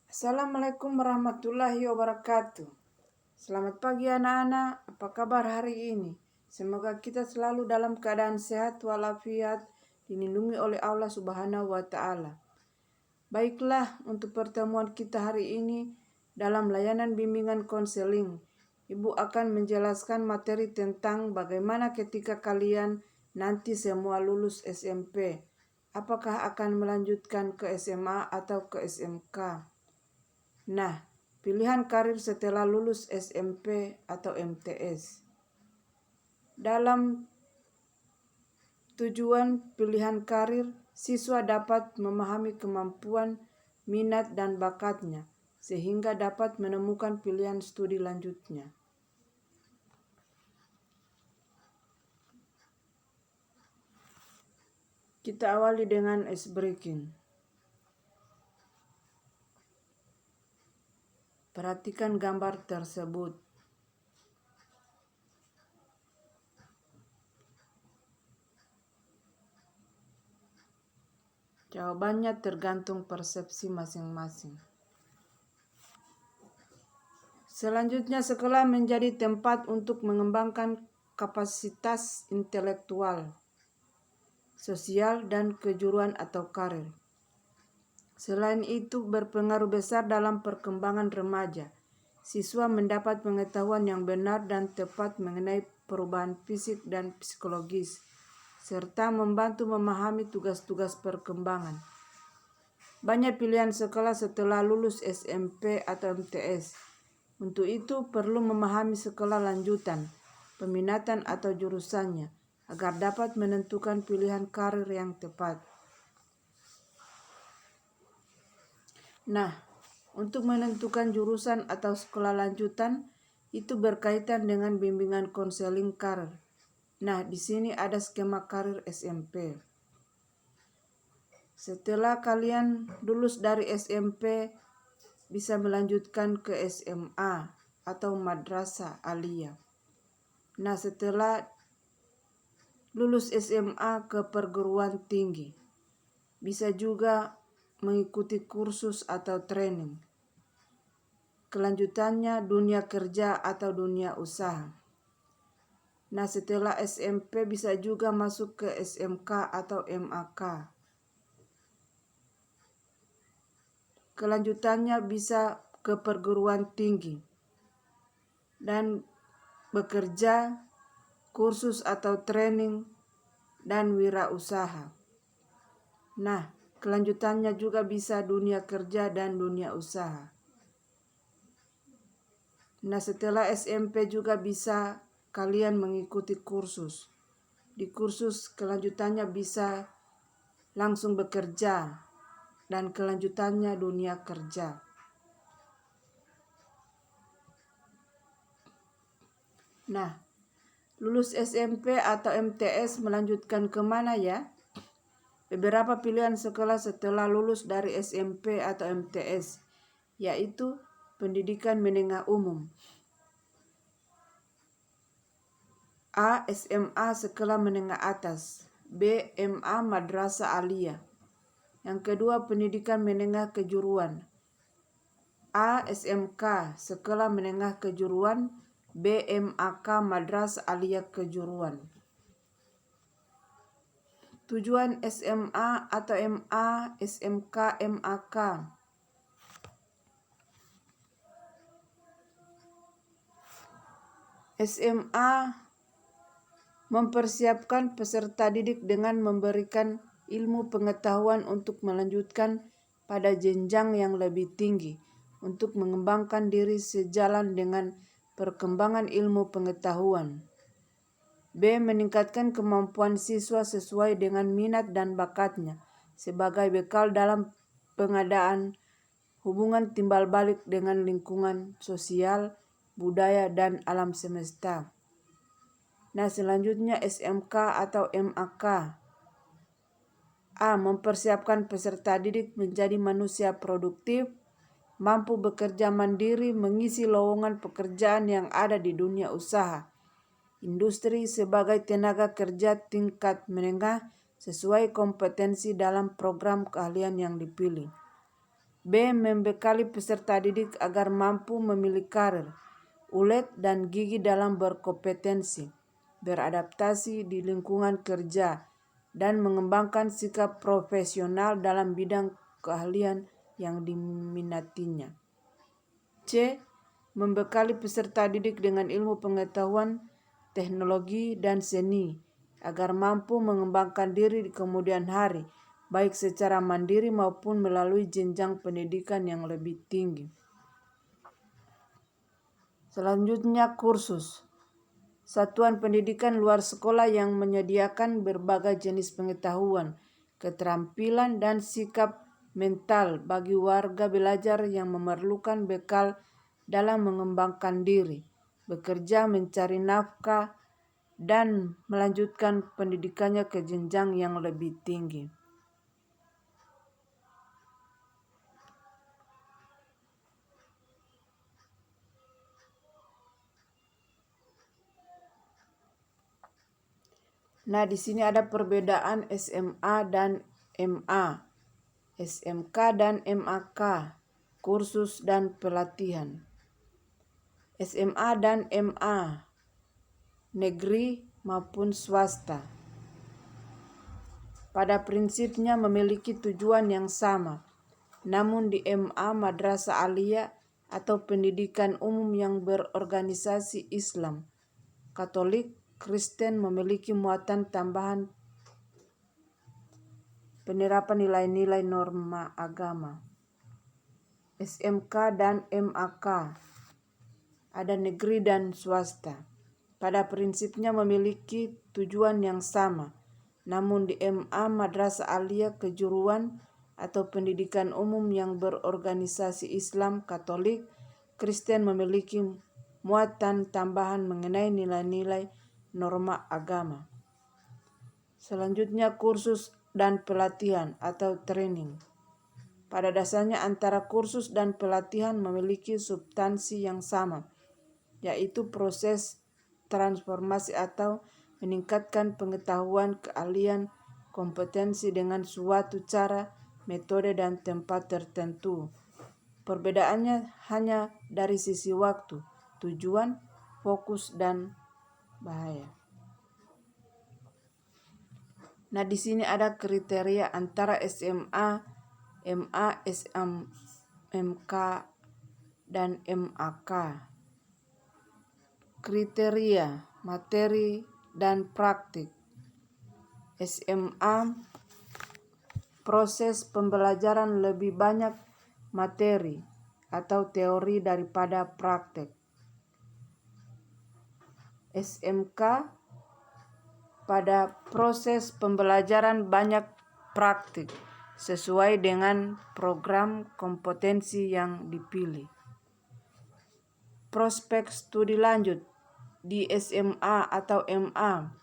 Assalamualaikum warahmatullahi wabarakatuh. Selamat pagi anak-anak, apa kabar hari ini? Semoga kita selalu dalam keadaan sehat walafiat, dilindungi oleh Allah Subhanahu wa Ta'ala. Baiklah, untuk pertemuan kita hari ini dalam layanan bimbingan konseling, Ibu akan menjelaskan materi tentang bagaimana ketika kalian nanti semua lulus SMP. Apakah akan melanjutkan ke SMA atau ke SMK? Nah, pilihan karir setelah lulus SMP atau MTS. Dalam tujuan pilihan karir, siswa dapat memahami kemampuan, minat, dan bakatnya, sehingga dapat menemukan pilihan studi lanjutnya. Kita awali dengan ice breaking. Perhatikan gambar tersebut. Jawabannya tergantung persepsi masing-masing. Selanjutnya, sekolah menjadi tempat untuk mengembangkan kapasitas intelektual, sosial, dan kejuruan atau karir. Selain itu, berpengaruh besar dalam perkembangan remaja. Siswa mendapat pengetahuan yang benar dan tepat mengenai perubahan fisik dan psikologis, serta membantu memahami tugas-tugas perkembangan. Banyak pilihan sekolah setelah lulus SMP atau MTS. Untuk itu, perlu memahami sekolah lanjutan, peminatan atau jurusannya, agar dapat menentukan pilihan karir yang tepat. Nah, untuk menentukan jurusan atau sekolah lanjutan, itu berkaitan dengan bimbingan konseling karir. Nah, di sini ada skema karir SMP. Setelah kalian lulus dari SMP, bisa melanjutkan ke SMA atau madrasah aliyah. Nah, setelah lulus SMA ke perguruan tinggi, bisa juga mengikuti kursus atau training. Kelanjutannya dunia kerja atau dunia usaha. Nah, setelah SMP bisa juga masuk ke SMK atau MAK. Kelanjutannya bisa ke perguruan tinggi dan bekerja, kursus atau training, dan wirausaha. Nah, kelanjutannya juga bisa dunia kerja dan dunia usaha. Nah, setelah SMP juga bisa kalian mengikuti kursus. Di kursus kelanjutannya bisa langsung bekerja dan kelanjutannya dunia kerja. Nah, lulus SMP atau MTS melanjutkan kemana ya? Beberapa pilihan sekolah setelah lulus dari SMP atau MTS, yaitu pendidikan menengah umum. A. SMA sekolah menengah atas. B. MA madrasah aliyah. Yang kedua, pendidikan menengah kejuruan. A. SMK sekolah menengah kejuruan. B. MAK madrasah aliyah kejuruan. Tujuan SMA atau MA, SMK, MAK. SMA mempersiapkan peserta didik dengan memberikan ilmu pengetahuan untuk melanjutkan pada jenjang yang lebih tinggi, untuk mengembangkan diri sejalan dengan perkembangan ilmu pengetahuan. B. Meningkatkan kemampuan siswa sesuai dengan minat dan bakatnya, sebagai bekal dalam pengadaan hubungan timbal balik dengan lingkungan sosial, budaya, dan alam semesta. Nah, selanjutnya SMK atau MAK. A. Mempersiapkan peserta didik menjadi manusia produktif, mampu bekerja mandiri, mengisi lowongan pekerjaan yang ada di dunia usaha, industri sebagai tenaga kerja tingkat menengah sesuai kompetensi dalam program keahlian yang dipilih. B. Membekali peserta didik agar mampu memilih karir, ulet dan gigih dalam berkompetensi, beradaptasi di lingkungan kerja, dan mengembangkan sikap profesional dalam bidang keahlian yang diminatinya. C. Membekali peserta didik dengan ilmu pengetahuan, teknologi, dan seni agar mampu mengembangkan diri di kemudian hari, baik secara mandiri maupun melalui jenjang pendidikan yang lebih tinggi. Selanjutnya, kursus. Satuan pendidikan luar sekolah yang menyediakan berbagai jenis pengetahuan, keterampilan, dan sikap mental bagi warga belajar yang memerlukan bekal dalam mengembangkan diri, bekerja mencari nafkah, dan melanjutkan pendidikannya ke jenjang yang lebih tinggi. Nah, di sini ada perbedaan SMA dan MA, SMK dan MAK, kursus dan pelatihan. SMA dan MA, negeri maupun swasta, pada prinsipnya memiliki tujuan yang sama. Namun di MA, madrasah aliyah atau pendidikan umum yang berorganisasi Islam, Katolik, Kristen memiliki muatan tambahan penerapan nilai-nilai norma agama. SMK dan MAK, ada negeri dan swasta, pada prinsipnya memiliki tujuan yang sama. Namun di MA, madrasah aliyah kejuruan atau pendidikan umum yang berorganisasi Islam, Katolik, Kristen memiliki muatan tambahan mengenai nilai-nilai norma agama. Selanjutnya, kursus dan pelatihan atau training. Pada dasarnya antara kursus dan pelatihan memiliki substansi yang sama, yaitu proses transformasi atau meningkatkan pengetahuan, keahlian, kompetensi dengan suatu cara, metode, dan tempat tertentu. Perbedaannya hanya dari sisi waktu, tujuan, fokus, dan bahaya. Nah, di sini ada kriteria antara SMA, MA, SMK, dan MAK. Kriteria, materi, dan praktik. SMA, proses pembelajaran lebih banyak materi atau teori daripada praktek. SMK, pada proses pembelajaran banyak praktik sesuai dengan program kompetensi yang dipilih. Prospek studi lanjut di SMA atau MA,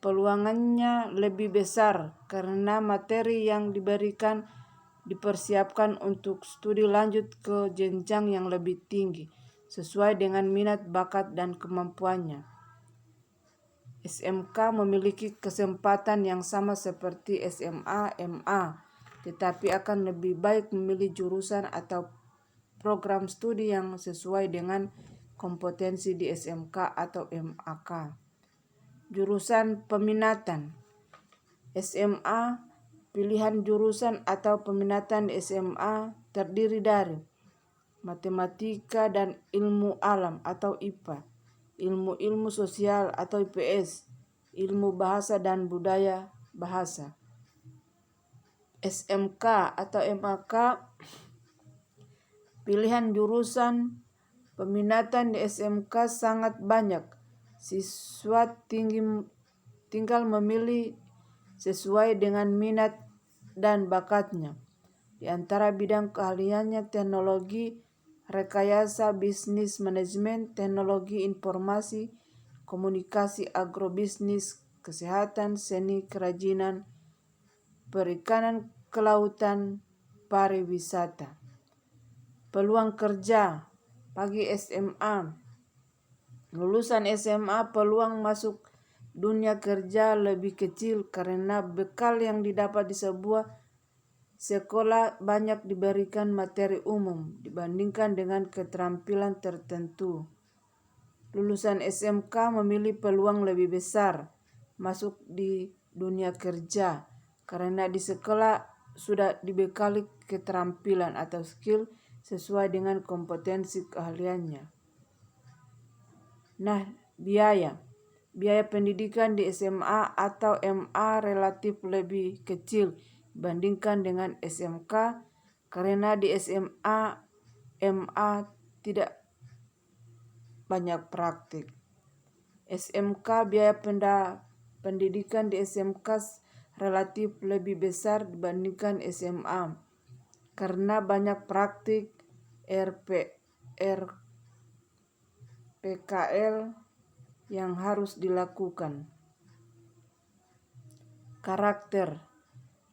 peluangannya lebih besar karena materi yang diberikan dipersiapkan untuk studi lanjut ke jenjang yang lebih tinggi sesuai dengan minat, bakat, dan kemampuannya. SMK memiliki kesempatan yang sama seperti SMA, MA, tetapi akan lebih baik memilih jurusan atau program studi yang sesuai dengan kompetensi di SMK atau MAK. Jurusan peminatan. SMA, pilihan jurusan atau peminatan di SMA terdiri dari matematika dan ilmu alam atau IPA, ilmu sosial atau IPS, ilmu bahasa dan budaya bahasa. SMK atau MAK, pilihan jurusan peminatan di SMK sangat banyak. Siswa tinggal memilih sesuai dengan minat dan bakatnya. Di antara bidang keahliannya teknologi, rekayasa, bisnis manajemen, teknologi informasi, komunikasi, agrobisnis, kesehatan, seni, kerajinan, perikanan, kelautan, pariwisata. Peluang kerja bagi SMA. Lulusan SMA peluang masuk dunia kerja lebih kecil karena bekal yang didapat di sebuah sekolah banyak diberikan materi umum dibandingkan dengan keterampilan tertentu. Lulusan SMK memiliki peluang lebih besar masuk di dunia kerja karena di sekolah sudah dibekali keterampilan atau skill sesuai dengan kompetensi keahliannya. Nah, biaya pendidikan di SMA atau MA relatif lebih kecil dibandingkan dengan SMK karena di SMA, MA tidak banyak praktik. SMK biaya pendidikan di SMK relatif lebih besar dibandingkan SMA karena banyak praktik PKL yang harus dilakukan. Karakter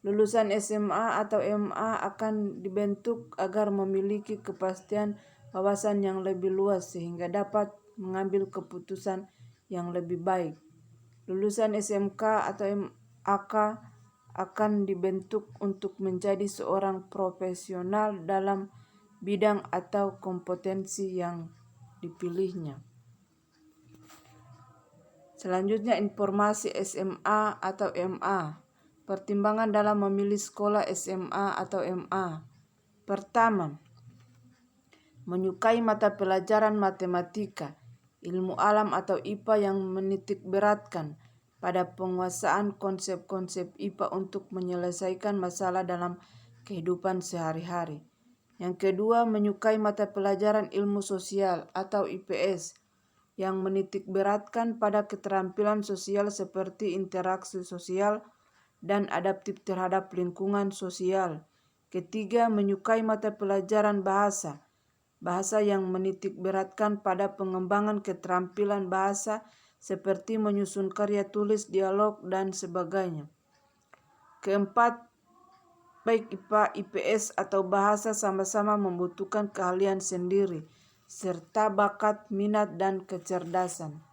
lulusan SMA atau MA akan dibentuk agar memiliki kepastian wawasan yang lebih luas sehingga dapat mengambil keputusan yang lebih baik. Lulusan SMK atau MAK akan dibentuk untuk menjadi seorang profesional dalam bidang atau kompetensi yang dipilihnya. Selanjutnya, informasi SMA atau MA. Pertimbangan dalam memilih sekolah SMA atau MA. Pertama, menyukai mata pelajaran matematika, ilmu alam atau IPA yang menitik beratkan pada penguasaan konsep-konsep IPA untuk menyelesaikan masalah dalam kehidupan sehari-hari. Yang kedua, menyukai mata pelajaran ilmu sosial atau IPS yang menitik beratkan pada keterampilan sosial seperti interaksi sosial dan adaptif terhadap lingkungan sosial. Ketiga, menyukai mata pelajaran bahasa yang menitik beratkan pada pengembangan keterampilan bahasa seperti menyusun karya tulis, dialog, dan sebagainya. Keempat, baik IPA, IPS, atau bahasa sama-sama membutuhkan keahlian sendiri, serta bakat, minat, dan kecerdasan.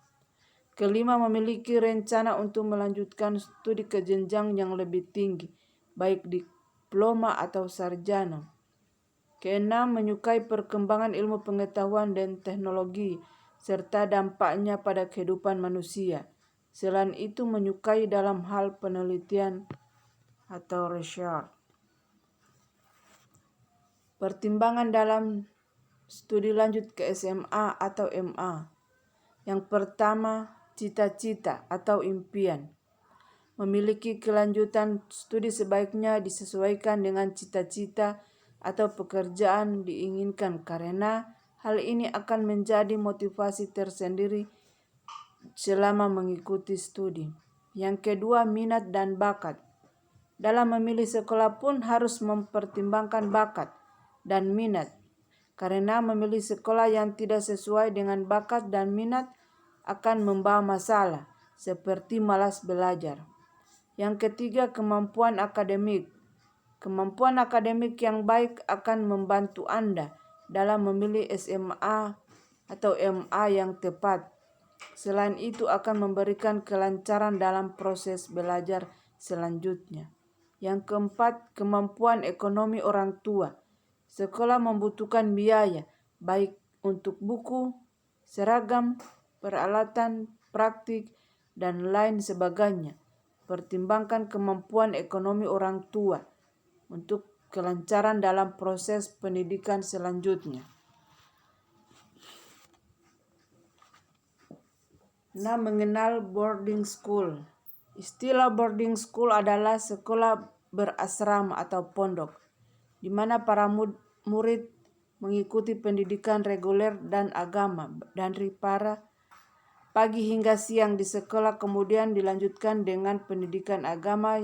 Kelima, memiliki rencana untuk melanjutkan studi ke jenjang yang lebih tinggi, baik diploma atau sarjana. Keenam, menyukai perkembangan ilmu pengetahuan dan teknologi, serta dampaknya pada kehidupan manusia. Selain itu, menyukai dalam hal penelitian atau research. Pertimbangan dalam studi lanjut ke SMA atau MA. Yang pertama, cita-cita atau impian. Memiliki kelanjutan studi sebaiknya disesuaikan dengan cita-cita atau pekerjaan diinginkan karena hal ini akan menjadi motivasi tersendiri selama mengikuti studi. Yang kedua, minat dan bakat. Dalam memilih sekolah pun harus mempertimbangkan bakat dan minat karena memilih sekolah yang tidak sesuai dengan bakat dan minat akan membawa masalah seperti malas belajar. Yang ketiga, kemampuan akademik. Kemampuan akademik yang baik akan membantu Anda dalam memilih SMA atau MA yang tepat. Selain itu akan memberikan kelancaran dalam proses belajar selanjutnya. Yang keempat, kemampuan ekonomi orang tua. Sekolah membutuhkan biaya, baik untuk buku, seragam, peralatan, praktik, dan lain sebagainya. Pertimbangkan kemampuan ekonomi orang tua untuk kelancaran dalam proses pendidikan selanjutnya. Nah, mengenal boarding school. Istilah boarding school adalah sekolah berasrama atau pondok, di mana para murid mengikuti pendidikan reguler dan agama dari pagi hingga siang di sekolah, kemudian dilanjutkan dengan pendidikan agama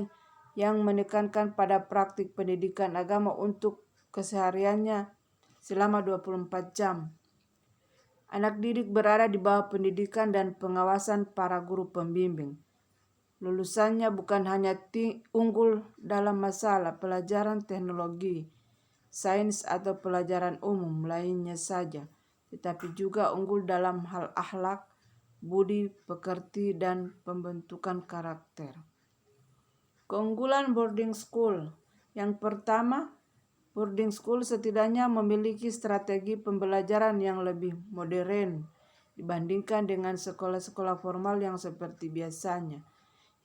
yang menekankan pada praktik pendidikan agama untuk kesehariannya selama 24 jam. Anak didik berada di bawah pendidikan dan pengawasan para guru pembimbing. Lulusannya bukan hanya unggul dalam masalah pelajaran teknologi, sains atau pelajaran umum lainnya saja, tetapi juga unggul dalam hal akhlak, budi pekerti, dan pembentukan karakter. Keunggulan boarding school. Yang pertama, boarding school setidaknya memiliki strategi pembelajaran yang lebih modern dibandingkan dengan sekolah-sekolah formal yang seperti biasanya.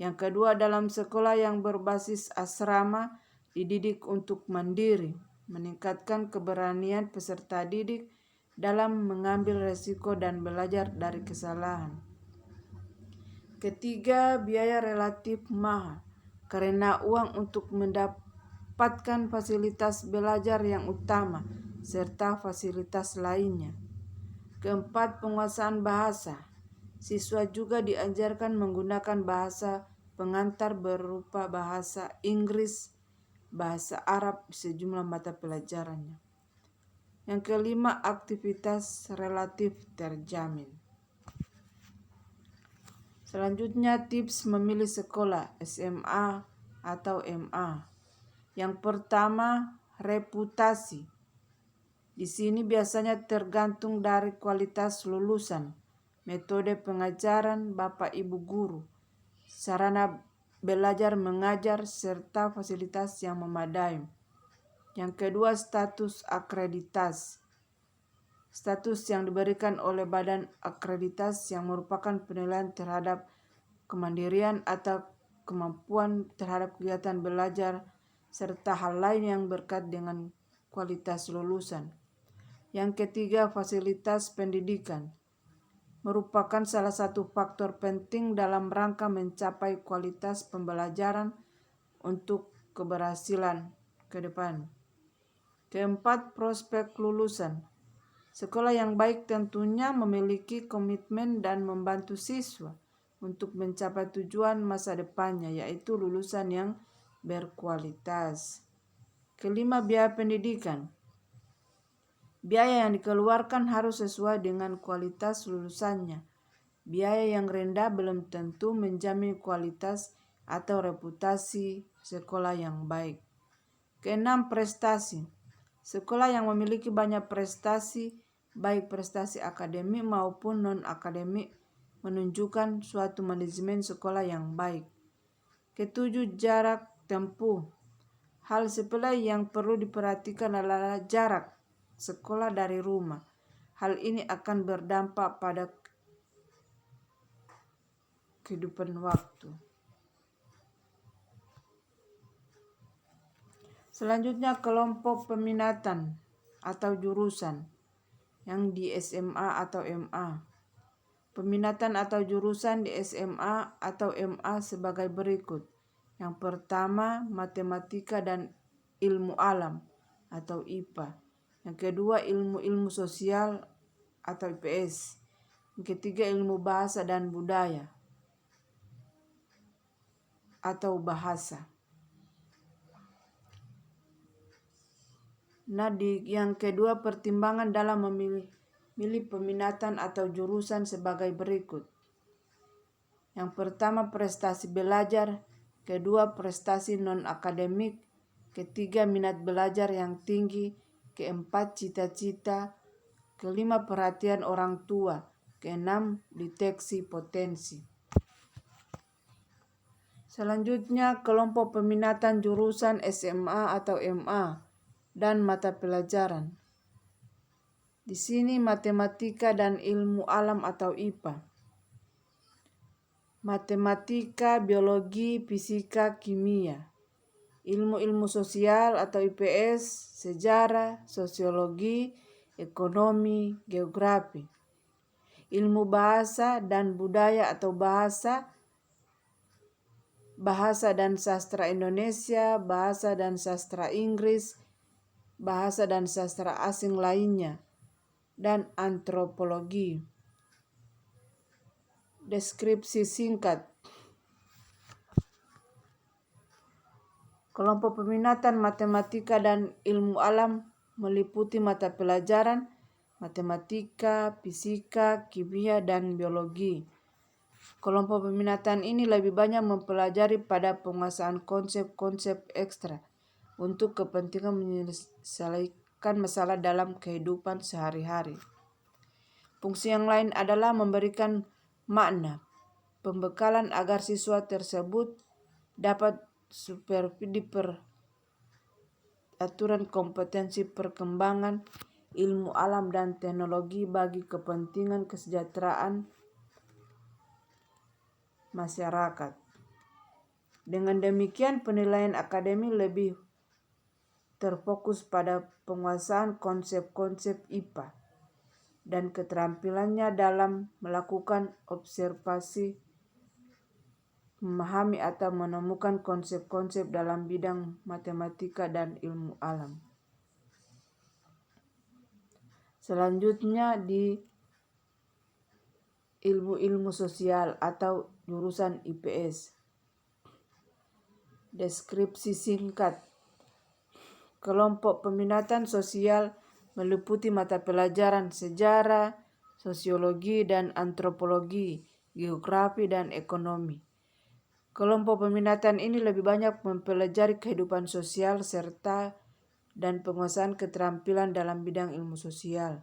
Yang kedua, dalam sekolah yang berbasis asrama dididik untuk mandiri, meningkatkan keberanian peserta didik dalam mengambil resiko dan belajar dari kesalahan. Ketiga, biaya relatif mahal karena uang untuk mendapatkan fasilitas belajar yang utama serta fasilitas lainnya. Keempat, penguasaan bahasa. Siswa juga diajarkan menggunakan bahasa pengantar berupa bahasa Inggris, bahasa Arab di sejumlah mata pelajarannya. Yang kelima, aktivitas relatif terjamin. Selanjutnya, tips memilih sekolah SMA atau MA. Yang pertama, reputasi. Di sini biasanya tergantung dari kualitas lulusan, metode pengajaran Bapak Ibu guru, sarana belajar mengajar, serta fasilitas yang memadai. Yang kedua, status akreditasi. Status yang diberikan oleh badan akreditasi yang merupakan penilaian terhadap kemandirian atau kemampuan terhadap kegiatan belajar, serta hal lain yang berkait dengan kualitas lulusan. Yang ketiga, fasilitas pendidikan merupakan salah satu faktor penting dalam rangka mencapai kualitas pembelajaran untuk keberhasilan ke depan. Keempat, prospek lulusan. Sekolah yang baik tentunya memiliki komitmen dan membantu siswa untuk mencapai tujuan masa depannya, yaitu lulusan yang berkualitas. Kelima, biaya pendidikan. Biaya yang dikeluarkan harus sesuai dengan kualitas lulusannya. Biaya yang rendah belum tentu menjamin kualitas atau reputasi sekolah yang baik. Keenam, prestasi. Sekolah yang memiliki banyak prestasi, baik prestasi akademik maupun non-akademik, menunjukkan suatu manajemen sekolah yang baik. Ketujuh, jarak tempuh. Hal sepele yang perlu diperhatikan adalah jarak sekolah dari rumah. Hal ini akan berdampak pada kehidupan waktu. Selanjutnya, kelompok peminatan atau jurusan yang di SMA atau MA. Peminatan atau jurusan di SMA atau MA sebagai berikut. Yang pertama, matematika dan ilmu alam atau IPA. Yang kedua, ilmu-ilmu sosial atau IPS. Yang ketiga, ilmu bahasa dan budaya atau bahasa. Nah, yang kedua, pertimbangan dalam memilih peminatan atau jurusan sebagai berikut. Yang pertama, prestasi belajar. Kedua, prestasi non-akademik. Ketiga, minat belajar yang tinggi. Keempat, cita-cita. Kelima, perhatian orang tua. Keenam, deteksi potensi. Selanjutnya, kelompok peminatan jurusan SMA atau MA dan mata pelajaran. Di sini matematika dan ilmu alam atau IPA. Matematika, biologi, fisika, kimia. Ilmu-ilmu sosial atau IPS, sejarah, sosiologi, ekonomi, geografi. Ilmu bahasa dan budaya atau bahasa dan sastra Indonesia, bahasa dan sastra Inggris, bahasa dan sastra asing lainnya, dan antropologi. Deskripsi singkat. Kelompok peminatan matematika dan ilmu alam meliputi mata pelajaran matematika, fisika, kimia, dan biologi. Kelompok peminatan ini lebih banyak mempelajari pada penguasaan konsep-konsep ekstra untuk kepentingan menyelesaikan masalah dalam kehidupan sehari-hari. Fungsi yang lain adalah memberikan makna, pembekalan agar siswa tersebut dapat aturan kompetensi perkembangan ilmu alam dan teknologi bagi kepentingan kesejahteraan masyarakat. Dengan demikian, penilaian akademi lebih terfokus pada penguasaan konsep-konsep IPA dan keterampilannya dalam melakukan observasi, memahami atau menemukan konsep-konsep dalam bidang matematika dan ilmu alam. Selanjutnya di ilmu-ilmu sosial atau jurusan IPS. Deskripsi singkat. Kelompok peminatan sosial meliputi mata pelajaran sejarah, sosiologi dan antropologi, geografi dan ekonomi. Kelompok peminatan ini lebih banyak mempelajari kehidupan sosial serta dan penguasaan keterampilan dalam bidang ilmu sosial.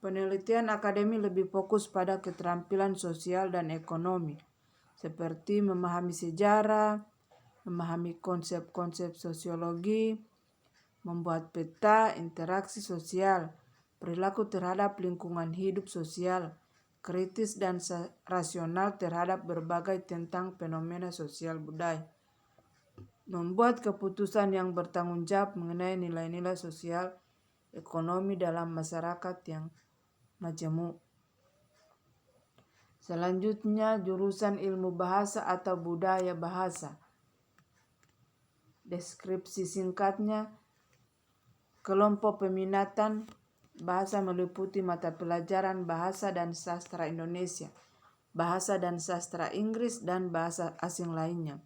Penelitian akademi lebih fokus pada keterampilan sosial dan ekonomi, seperti memahami sejarah, memahami konsep-konsep sosiologi, membuat peta interaksi sosial, perilaku terhadap lingkungan hidup sosial, kritis dan rasional terhadap berbagai tentang fenomena sosial budaya, membuat keputusan yang bertanggung jawab mengenai nilai-nilai sosial ekonomi dalam masyarakat yang majemuk. Selanjutnya jurusan ilmu bahasa atau budaya bahasa. Deskripsi singkatnya, kelompok peminatan bahasa meliputi mata pelajaran bahasa dan sastra Indonesia, bahasa dan sastra Inggris, dan bahasa asing lainnya.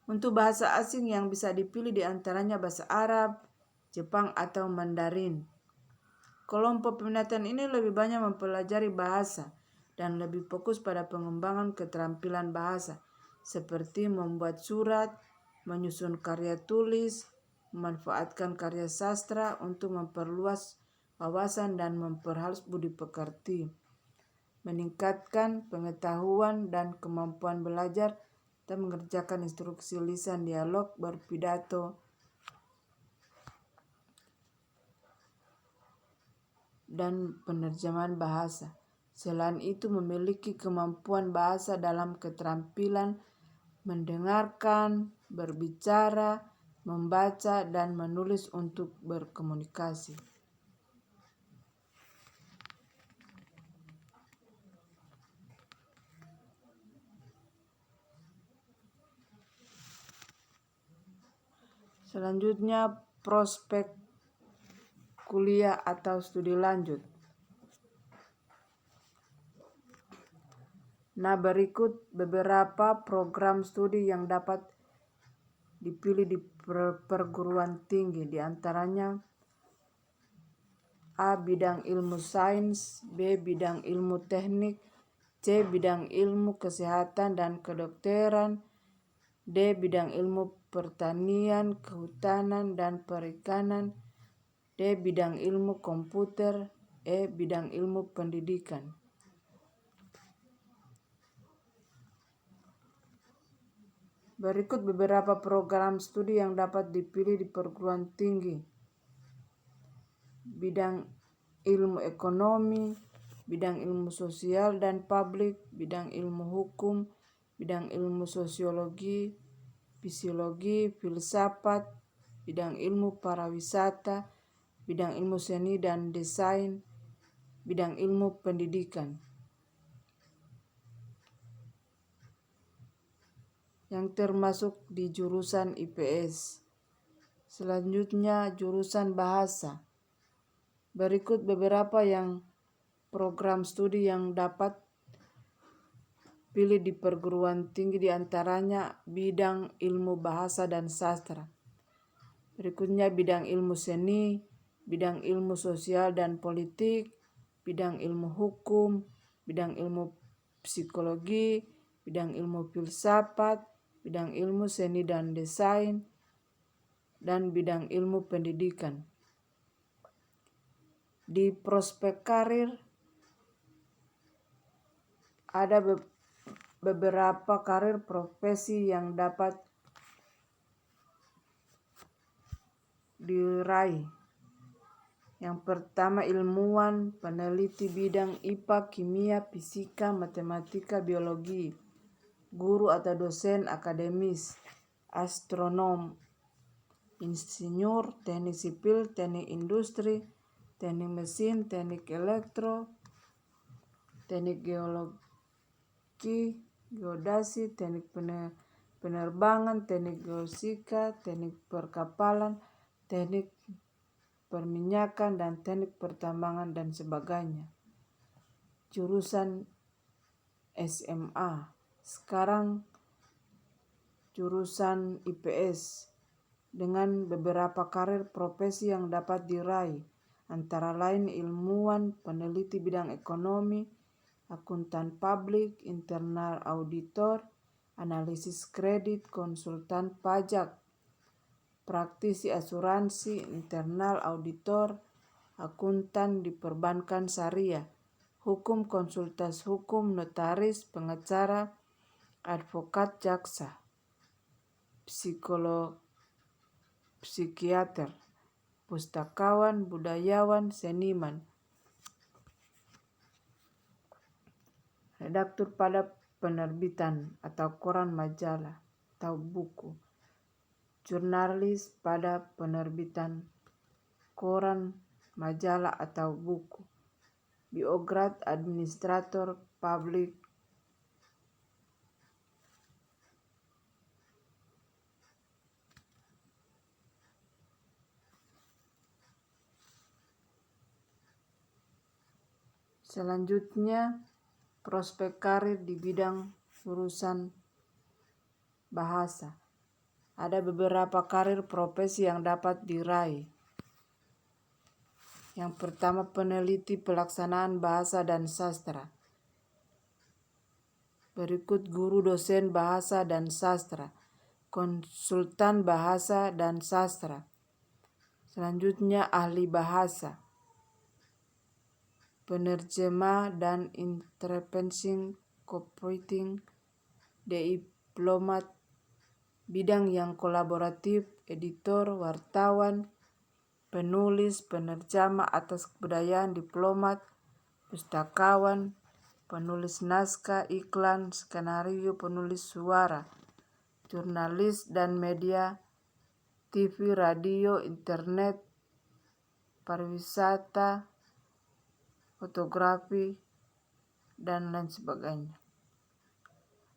Untuk bahasa asing yang bisa dipilih di antaranya bahasa Arab, Jepang, atau Mandarin. Kelompok peminatan ini lebih banyak mempelajari bahasa dan lebih fokus pada pengembangan keterampilan bahasa, seperti membuat surat, menyusun karya tulis, memanfaatkan karya sastra untuk memperluas wawasan dan memperhalus budi pekerti, meningkatkan pengetahuan dan kemampuan belajar, dan mengerjakan instruksi lisan, dialog, berpidato, dan penerjemahan bahasa. Selain itu memiliki kemampuan bahasa dalam keterampilan mendengarkan, berbicara, membaca, dan menulis untuk berkomunikasi. Selanjutnya prospek kuliah atau studi lanjut. Nah, berikut beberapa program studi yang dapat dipilih di perguruan tinggi, di antaranya A. Bidang ilmu sains, B. Bidang ilmu teknik, C. Bidang ilmu kesehatan dan kedokteran, D. Bidang ilmu pertanian, kehutanan, dan perikanan, D. Bidang ilmu komputer, E. Bidang ilmu pendidikan. Berikut beberapa program studi yang dapat dipilih di perguruan tinggi. Bidang ilmu ekonomi, bidang ilmu sosial dan publik, bidang ilmu hukum, bidang ilmu sosiologi, fisiologi, filsafat, bidang ilmu pariwisata, bidang ilmu seni dan desain, bidang ilmu pendidikan. Yang termasuk di jurusan IPS. Selanjutnya jurusan bahasa. Berikut beberapa yang program studi yang dapat pilih di perguruan tinggi, di antaranya bidang ilmu bahasa dan sastra. Berikutnya bidang ilmu seni, bidang ilmu sosial dan politik, bidang ilmu hukum, bidang ilmu psikologi, bidang ilmu filsafat, bidang ilmu seni dan desain, dan bidang ilmu pendidikan. Di prospek karir ada beberapa karir profesi yang dapat diraih. Yang pertama, ilmuwan, peneliti bidang IPA, kimia, fisika, matematika, biologi, guru atau dosen akademis, astronom, insinyur, teknik sipil, teknik industri, teknik mesin, teknik elektro, teknik geologi, geodasi, teknik penerbangan, teknik geofisika, teknik perkapalan, teknik perminyakan, dan teknik pertambangan dan sebagainya. Jurusan SMA, sekarang jurusan IPS, dengan beberapa karir profesi yang dapat diraih, antara lain ilmuwan, peneliti bidang ekonomi, akuntan publik, internal auditor, analisis kredit, konsultan pajak, praktisi asuransi, internal auditor, akuntan di perbankan syariah, hukum, konsultas hukum, notaris, pengacara, advokat, jaksa, psikolog, psikiater, pustakawan, budayawan, seniman, redaktur pada penerbitan atau koran, majalah atau buku, jurnalis pada penerbitan koran, majalah atau buku, biograf, administrator publik, selanjutnya prospek karir di bidang urusan bahasa. Ada beberapa karir profesi yang dapat diraih. Yang pertama, peneliti pelaksanaan bahasa dan sastra. Berikut guru dosen bahasa dan sastra, konsultan bahasa dan sastra. Selanjutnya ahli bahasa, penerjemah dan interpreting copywriting, diplomat, bidang yang kolaboratif, editor, wartawan, penulis, penerjemah atas kebudayaan, diplomat, pustakawan, penulis naskah, iklan, skenario, penulis suara, jurnalis dan media, TV, radio, internet, pariwisata, fotografi, dan lain sebagainya.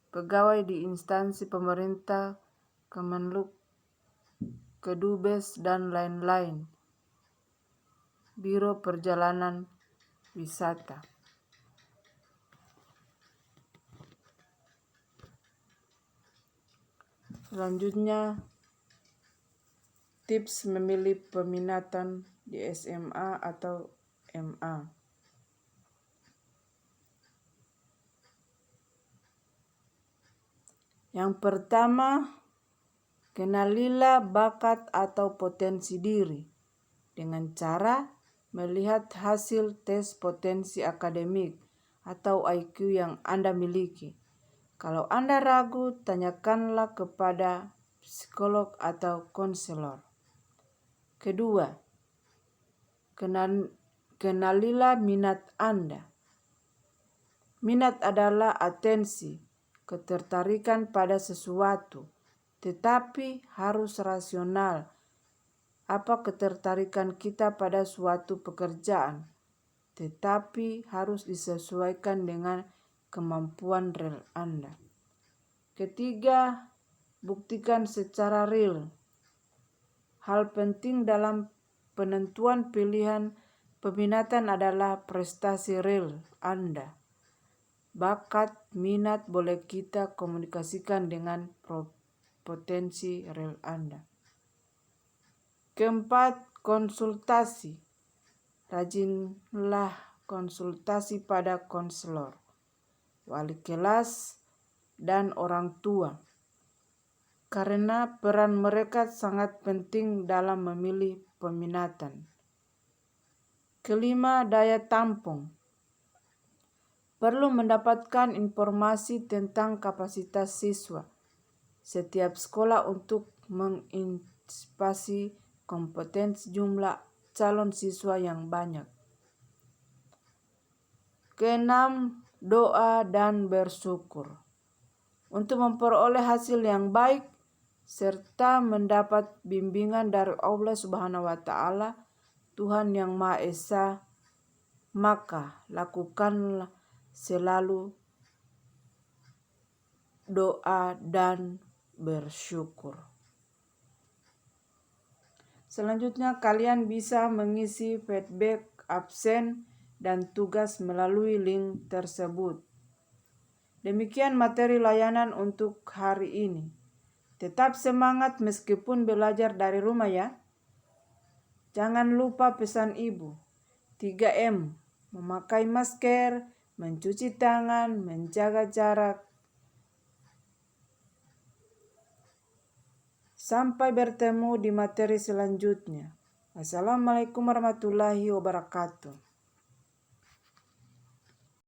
Pegawai di instansi pemerintah, Kemenlu, Kedubes, dan lain-lain. Biro Perjalanan Wisata. Selanjutnya, tips memilih peminatan di SMA atau MA. Yang pertama, kenalilah bakat atau potensi diri dengan cara melihat hasil tes potensi akademik atau IQ yang Anda miliki. Kalau Anda ragu, tanyakanlah kepada psikolog atau konselor. Kedua, kenalilah minat Anda. Minat adalah atensi, ketertarikan pada sesuatu, tetapi harus rasional. Apa ketertarikan kita pada suatu pekerjaan, tetapi harus disesuaikan dengan kemampuan real Anda. Ketiga, buktikan secara real. Hal penting dalam penentuan pilihan peminatan adalah prestasi real Anda. Bakat, minat boleh kita komunikasikan dengan potensi real Anda. Keempat, konsultasi. Rajinlah konsultasi pada konselor, wali kelas, dan orang tua, karena peran mereka sangat penting dalam memilih peminatan. Kelima, daya tampung. Perlu mendapatkan informasi tentang kapasitas siswa setiap sekolah untuk mengantisipasi kompetensi jumlah calon siswa yang banyak. Keenam, doa dan bersyukur. Untuk memperoleh hasil yang baik serta mendapat bimbingan dari Allah Subhanahu wa Ta'ala, Tuhan yang Maha Esa, maka lakukanlah selalu doa dan bersyukur. Selanjutnya, kalian bisa mengisi feedback absen dan tugas melalui link tersebut. Demikian materi layanan untuk hari ini. Tetap semangat meskipun belajar dari rumah ya. Jangan lupa pesan ibu. 3M, memakai masker, mencuci tangan, menjaga jarak. Sampai bertemu di materi selanjutnya. Assalamualaikum warahmatullahi wabarakatuh.